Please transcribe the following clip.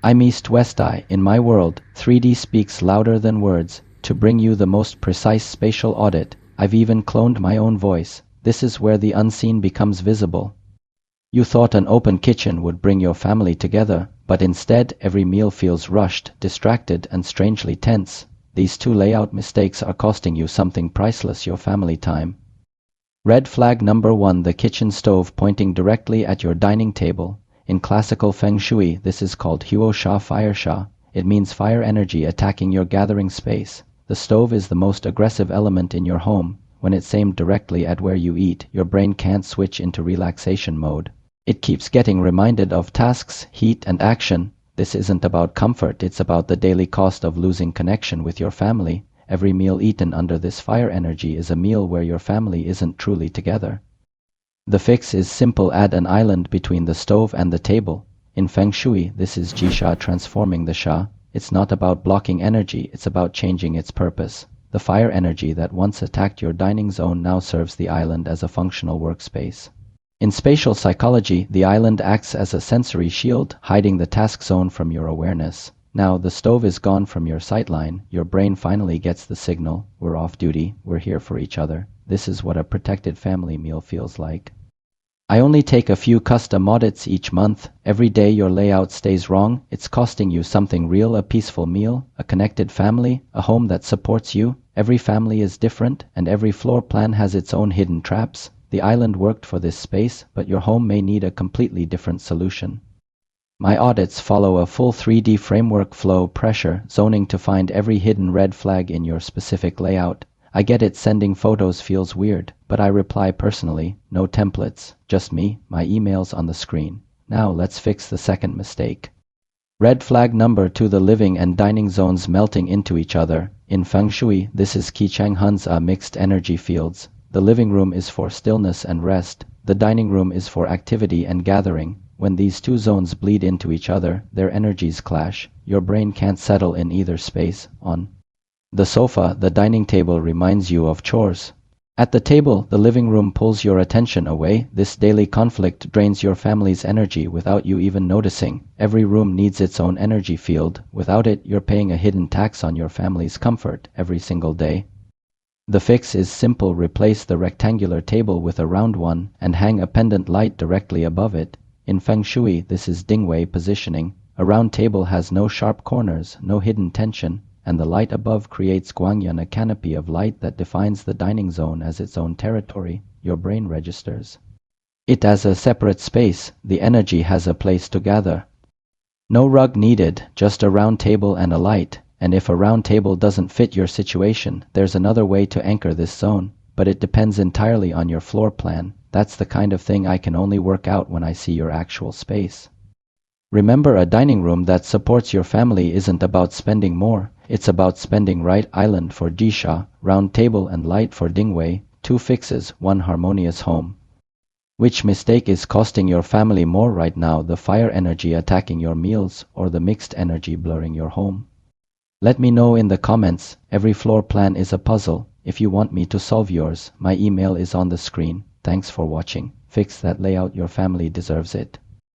I'm EastWest. In my world, 3D speaks louder than words. To bring you the most precise spatial audit, I've even cloned my own voice. This is where the unseen becomes visible. You thought an open kitchen would bring your family together, but instead every meal feels rushed, distracted, and strangely tense. These two layout mistakes are costing you something priceless: your family time. Red flag number 1: the kitchen stove pointing directly at your dining table. In classical Feng Shui, this is called Huo Sha, Fire Sha. It means fire energy attacking your gathering space. The stove is the most aggressive element in your home. When it's aimed directly at where you eat, your brain can't switch into relaxation mode. It keeps getting reminded of tasks, heat, and action. This isn't about comfort, it's about the daily cost of losing connection with your family. Every meal eaten under this fire energy is a meal where your family isn't truly together. The fix is simple: add an island between the stove and the table. In Feng Shui, this is Jie Sha, transforming the Sha. It's not about blocking energy, it's about changing its purpose. The fire energy that once attacked your dining zone now serves the island as a functional workspace. In spatial psychology, the island acts as a sensory shield, hiding the task zone from your awareness. Now the stove is gone from your sightline, your brain finally gets the signal: we're off duty, we're here for each other. This is what a protected family meal feels like. I only take a few custom audits each month. Every day your layout stays wrong, it's costing you something real: a peaceful meal, a connected family, a home that supports you. Every family is different, and every floor plan has its own hidden traps. The island worked for this space, but your home may need a completely different solution. My audits follow a full 3D framework: flow, pressure, zoning to find every hidden red flag in your specific layout. I get it, sending photos feels weird, but I reply personally. No templates, just me, my emails on the screen. Now let's fix the second mistake. Red flag number 2: the living and dining zones melting into each other. In Feng Shui, this is Qi Chang Hun Za, mixed energy fields. The living room is for stillness and rest. The dining room is for activity and gathering. When these two zones bleed into each other, their energies clash. Your brain can't settle in either space. On the sofa, the dining table reminds you of chores. At the table, the living room pulls your attention away. This daily conflict drains your family's energy without you even noticing. Every room needs its own energy field. Without it, you're paying a hidden tax on your family's comfort every single day. The fix is simple: replace the rectangular table with a round one and hang a pendant light directly above it. In Feng Shui, this is Dingwei positioning. A round table has no sharp corners, no hidden tension, and the light above creates Guang, a canopy of light that defines the dining zone as its own territory. Your brain registers it as a separate space. The energy has a place to gather. No rug needed, just a round table and a light. And if a round table doesn't fit your situation, there's another way to anchor this zone, but it depends entirely on your floor plan. That's the kind of thing I can only work out when I see your actual space. Remember, a dining room that supports your family isn't about spending more, it's about spending right. Island for Jie Sha, round table and light for Dingwei. 2 fixes, 1 harmonious home. Which mistake is costing your family more right now: the fire energy attacking your meals, or the mixed energy blurring your home? Let me know in the comments. Every floor plan is a puzzle. If you want me to solve yours, my email is on the screen. Thanks for watching. Fix that layout, your family deserves it.